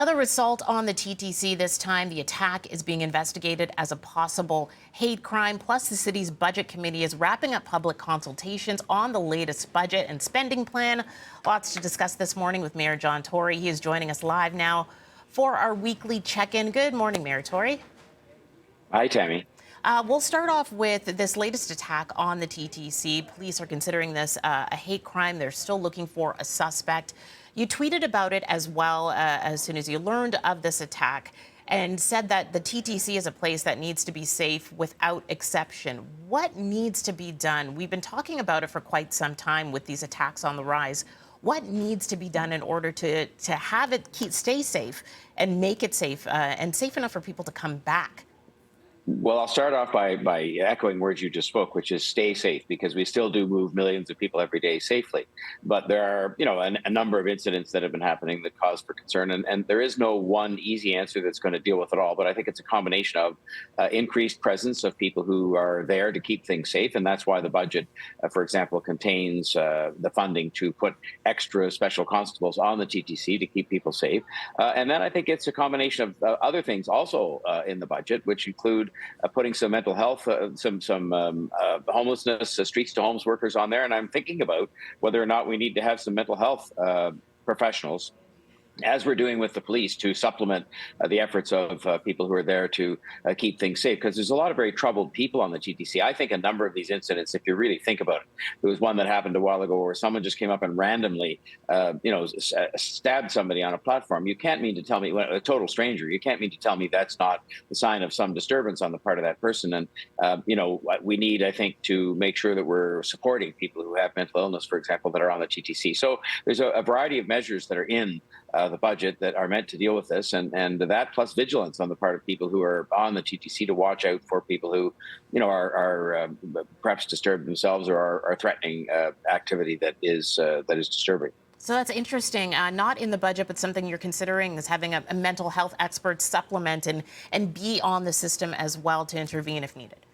Another assault on the TTC. This time, the attack is being investigated as a possible hate crime. Plus, the city's budget committee is wrapping up public consultations on the latest budget and spending plan. Lots to discuss this morning with Mayor John Tory. He is joining us live now for our weekly check-in. Good morning, Mayor Tory. Hi, Tammie. We'll start off with this latest attack on the TTC. Police are considering this a hate crime. They're still looking for a suspect. You tweeted about it as well as soon as you learned of this attack and said that the TTC is a place that needs to be safe without exception. What needs to be done? We've been talking about it for quite some time with these attacks on the rise. What needs to be done in order to have it stay safe and make it safe and safe enough for people to come back? Well, I'll start off by echoing words you just spoke, which is stay safe, because we still do move millions of people every day safely. But there are, a number of incidents that have been happening that cause for concern. And there is no one easy answer that's going to deal with it all. But I think it's a combination of increased presence of people who are there to keep things safe. And that's why the budget, for example, contains the funding to put extra special constables on the TTC to keep people safe. And then I think it's a combination of other things also in the budget, which include putting some mental health, some homelessness, streets to homes workers on there. And I'm thinking about whether or not we need to have some mental health professionals, as we're doing with the police, to supplement the efforts of people who are there to keep things safe. Because there's a lot of very troubled people on the TTC. I think a number of these incidents, if you really think about it, there was one that happened a while ago where someone just came up and randomly, stabbed somebody on a platform. You can't mean to tell me, a total stranger, you can't mean to tell me that's not the sign of some disturbance on the part of that person. And, we need, I think, to make sure that we're supporting people who have mental illness, for example, that are on the TTC. So there's a variety of measures that are in the budget that are meant to deal with this, and that plus vigilance on the part of people who are on the TTC to watch out for people who, are perhaps disturbed themselves or are threatening activity that is disturbing. So that's interesting. Not in the budget, but something you're considering is having a mental health expert supplement and be on the system as well to intervene if needed.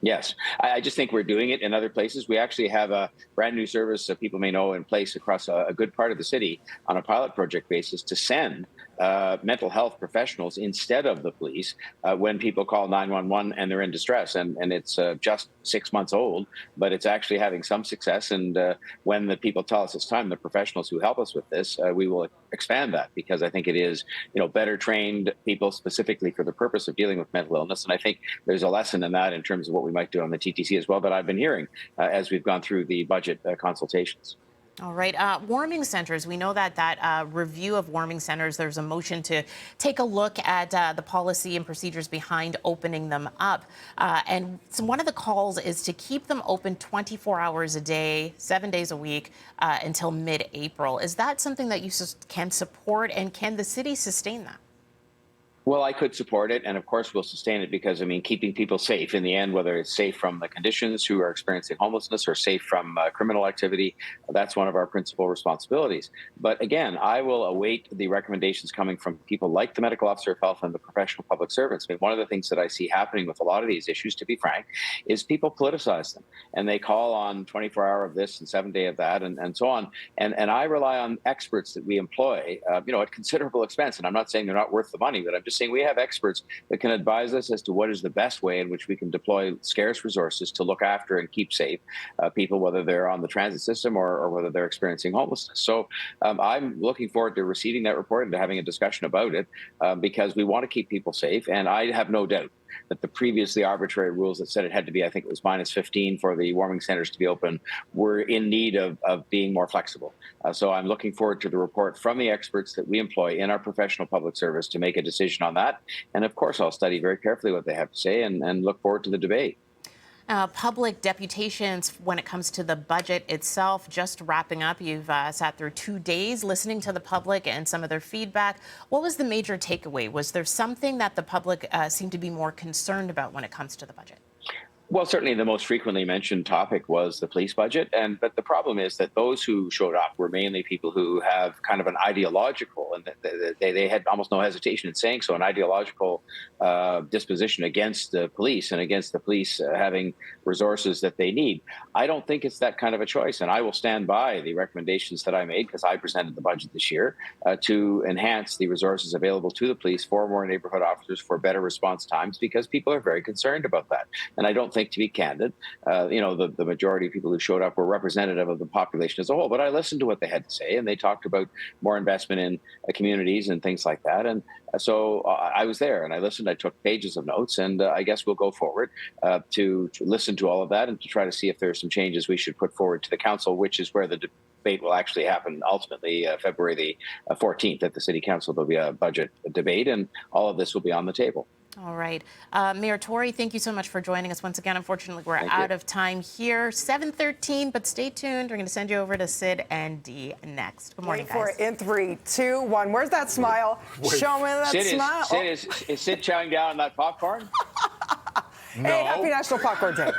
Yes, I just think we're doing it in other places. We actually have a brand new service that people may know in place across a good part of the city on a pilot project basis to send mental health professionals instead of the police when people call 911 and they're in distress. And it's just 6 months old, but it's actually having some success. And when the people tell us it's time, the professionals who help us with this, we will expand that, because I think it is, better trained people specifically for the purpose of dealing with mental illness. And I think there's a lesson in that in terms of what we might do on the TTC as well that I've been hearing as we've gone through the budget consultations. All right. Warming centers. We know that review of warming centers, there's a motion to take a look at the policy and procedures behind opening them up. And so one of the calls is to keep them open 24 hours a day, 7 days a week until mid-April. Is that something that you can support, and can the city sustain that? Well, I could support it, and of course we'll sustain it, because, keeping people safe in the end, whether it's safe from the conditions who are experiencing homelessness or safe from criminal activity, that's one of our principal responsibilities. But again, I will await the recommendations coming from people like the medical officer of health and the professional public servants. One of the things that I see happening with a lot of these issues, to be frank, is people politicize them, and they call on 24-hour of this and 7-day of that and so on. And I rely on experts that we employ, at considerable expense. And I'm not saying they're not worth the money, but I'm just saying we have experts that can advise us as to what is the best way in which we can deploy scarce resources to look after and keep safe people, whether they're on the transit system or whether they're experiencing homelessness. So I'm looking forward to receiving that report and to having a discussion about it, because we want to keep people safe. And I have no doubt that the previously arbitrary rules that said it had to be, I think it was -15 for the warming centers to be open, were in need of being more flexible. So I'm looking forward to the report from the experts that we employ in our professional public service to make a decision on that. And of course, I'll study very carefully what they have to say and look forward to the debate. Public deputations, when it comes to the budget itself, just wrapping up. You've sat through 2 days listening to the public and some of their feedback. What was the major takeaway? Was there something that the public seemed to be more concerned about when it comes to the budget? Well, certainly the most frequently mentioned topic was the police budget, but the problem is that those who showed up were mainly people who have kind of an ideological, and they had almost no hesitation in saying so, an ideological disposition against the police and against the police having resources that they need. I don't think it's that kind of a choice, and I will stand by the recommendations that I made because I presented the budget this year to enhance the resources available to the police for more neighborhood officers, for better response times, because people are very concerned about that, and I don't think, to be candid, the majority of people who showed up were representative of the population as a whole. But I listened to what they had to say, and they talked about more investment in communities and things like that. And so I was there, and I listened. I took pages of notes, and I guess we'll go forward to listen to all of that and to try to see if there are some changes we should put forward to the council, which is where the debate will actually happen ultimately February the 14th at the City Council. There'll be a budget debate, and all of this will be on the table. All right. Mayor Tory, thank you so much for joining us once again. Unfortunately, we're out of time here. 7:13, but stay tuned. We're going to send you over to Sid and Dee next. Good morning, guys. Wait for it in 3, 2, 1. Where's that smile? Show me that smile. Is Sid chowing down on that popcorn? No. Hey, happy National Popcorn Day.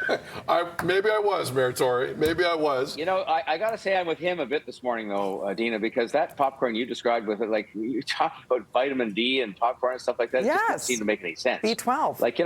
Maybe I was, Mayor Tory. Maybe I was. You know, I got to say I'm with him a bit this morning, though, Dina, because that popcorn you described with it, like you're talking about vitamin D and popcorn and stuff like that, just doesn't seem to make any sense. B12. Like,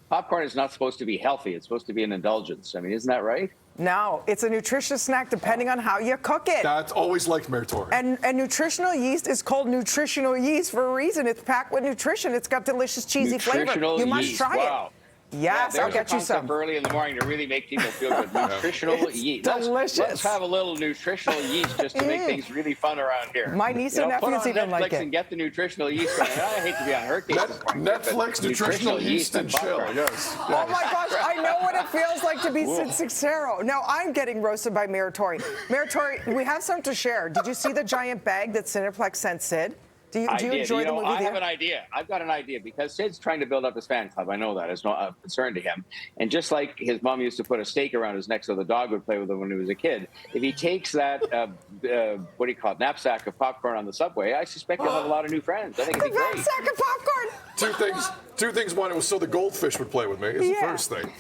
popcorn is not supposed to be healthy. It's supposed to be an indulgence. I mean, isn't that right? No, it's a nutritious snack depending on how you cook it. That's always liked Mayor Tory. And nutritional yeast is called nutritional yeast for a reason. It's packed with nutrition. It's got delicious cheesy flavor. You must try it. Yes, I'll get you some. Early in the morning to really make people feel good. Nutritional yeast. Delicious. Let's have a little nutritional yeast just to make things really fun around here. My niece and nephews even like it. Put on Netflix and get the nutritional yeast. I hate to be on her case this morning. Netflix, nutritional yeast and chill. Yes. Oh my gosh, I know what it feels like to be Sid Sixero. No, I'm getting roasted by Mayor Tory. Mayor Tory, we have something to share. Did you see the giant bag that Cineplex sent Sid? Do you enjoy the movie? I have an idea. I've got an idea because Sid's trying to build up his fan club. I know that. It's not a concern to him. And just like his mom used to put a stake around his neck so the dog would play with him when he was a kid, if he takes that, knapsack of popcorn on the subway, I suspect he'll have a lot of new friends. I think it'd be great. Knapsack of popcorn! Two things. One, it was so the goldfish would play with me is the first thing.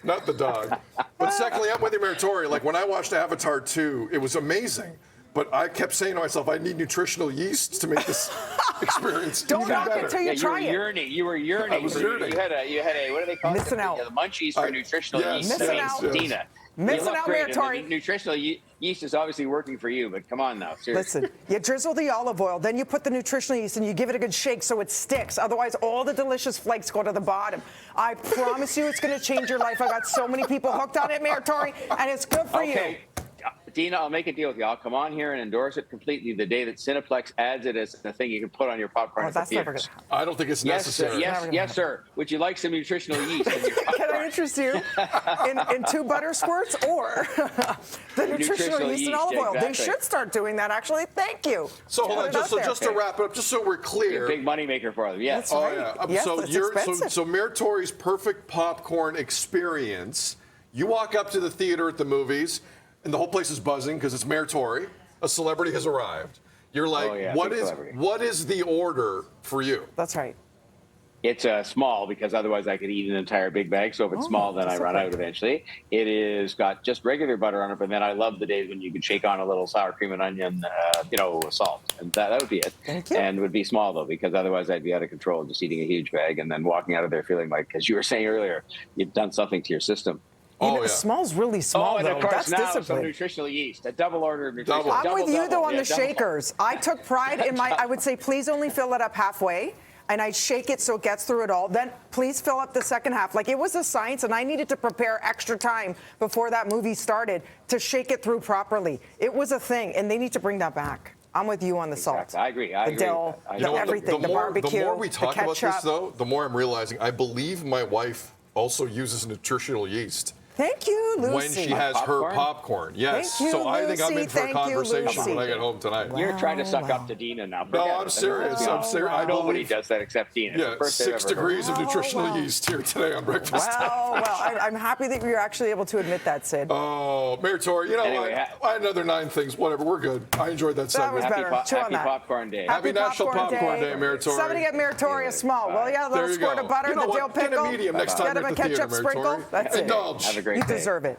Not the dog. But secondly, I'm with you, Mayor Tory. Like, when I watched Avatar 2, it was amazing. But I kept saying to myself, I need nutritional yeast to make this experience Don't knock it till you try it. You were yearning. I was yearning. You had a what do they call it? Missing out. The munchies for nutritional yeast. Missing out. Dina. Missing out, Mayor Tory. Nutritional yeast is obviously working for you, but come on now, seriously. Listen, you drizzle the olive oil, then you put the nutritional yeast and you give it a good shake so it sticks. Otherwise, all the delicious flakes go to the bottom. I promise you it's going to change your life. I got so many people hooked on it, Mayor Tory, and it's good for you. Dina, I'll make a deal with you. I'll come on here and endorse it completely the day that Cineplex adds it as a thing you can put on your popcorn at the theaters. I don't think it's necessary. Yes, sir. Would you like some nutritional yeast in your popcorn? Can I interest you in 2 butter squirts or the nutritional yeast and olive oil? Exactly. They should start doing that, actually. Thank you. So hold on, just to wrap it up, just so we're clear. You're a big moneymaker for them, yes. That's right. Yes, that's expensive. So Mayor Tory's perfect popcorn experience, you walk up to the theater at the movies, and the whole place is buzzing because it's Mayor Tory. A celebrity has arrived. You're like, what is the order for you? That's right. It's small because otherwise I could eat an entire big bag. So if it's small, then I run out eventually. It is got just regular butter on it, but then I love the days when you can shake on a little sour cream and onion, salt, and that would be it. Thank you. And it would be small though, because otherwise I'd be out of control, just eating a huge bag and then walking out of there feeling like, as you were saying earlier, you've done something to your system. It smells really small, and of course That's now discipline. some nutritional yeast, a double order of nutritional. I'm with you, though, on the shakers. I took pride in I would say, please only fill it up halfway. And I shake it so it gets through it all. Then please fill up the second half. Like, it was a science, and I needed to prepare extra time before that movie started to shake it through properly. It was a thing, and they need to bring that back. I'm with you on the salt. I agree. The dill, everything, the barbecue, the more we talk the about this, though, the more I'm realizing I believe my wife also uses nutritional yeast. Thank you, Lucy. when she has her popcorn. Yes. Thank you, so I think I'm in Lucy. for a Thank you, conversation when Lucy. I get home tonight. You're trying to suck up to Dina now. No, Forget I'm it. serious. I'm serious. I Nobody believe. does that except Dina. It's Yeah, the first I've 6 ever heard. degrees of nutritional yeast here today on Breakfast Time. I'm happy that you're actually able to admit that, Sid. Oh, Mayor Tory, Anyway, I had another 9 things. Whatever, we're good. I enjoyed that That segment. was better. Chew on Happy that. Popcorn Day. Happy National Popcorn Day, Mayor Tory. Somebody get Mayor Tory a small. Well, yeah, a There little you squirt go. of butter, You know the dill what? Get pickle. a medium next time Get him you're a at the theater, ketchup Mayor sprinkle. Tory. That's it. Indulge. Have a great You day. deserve it.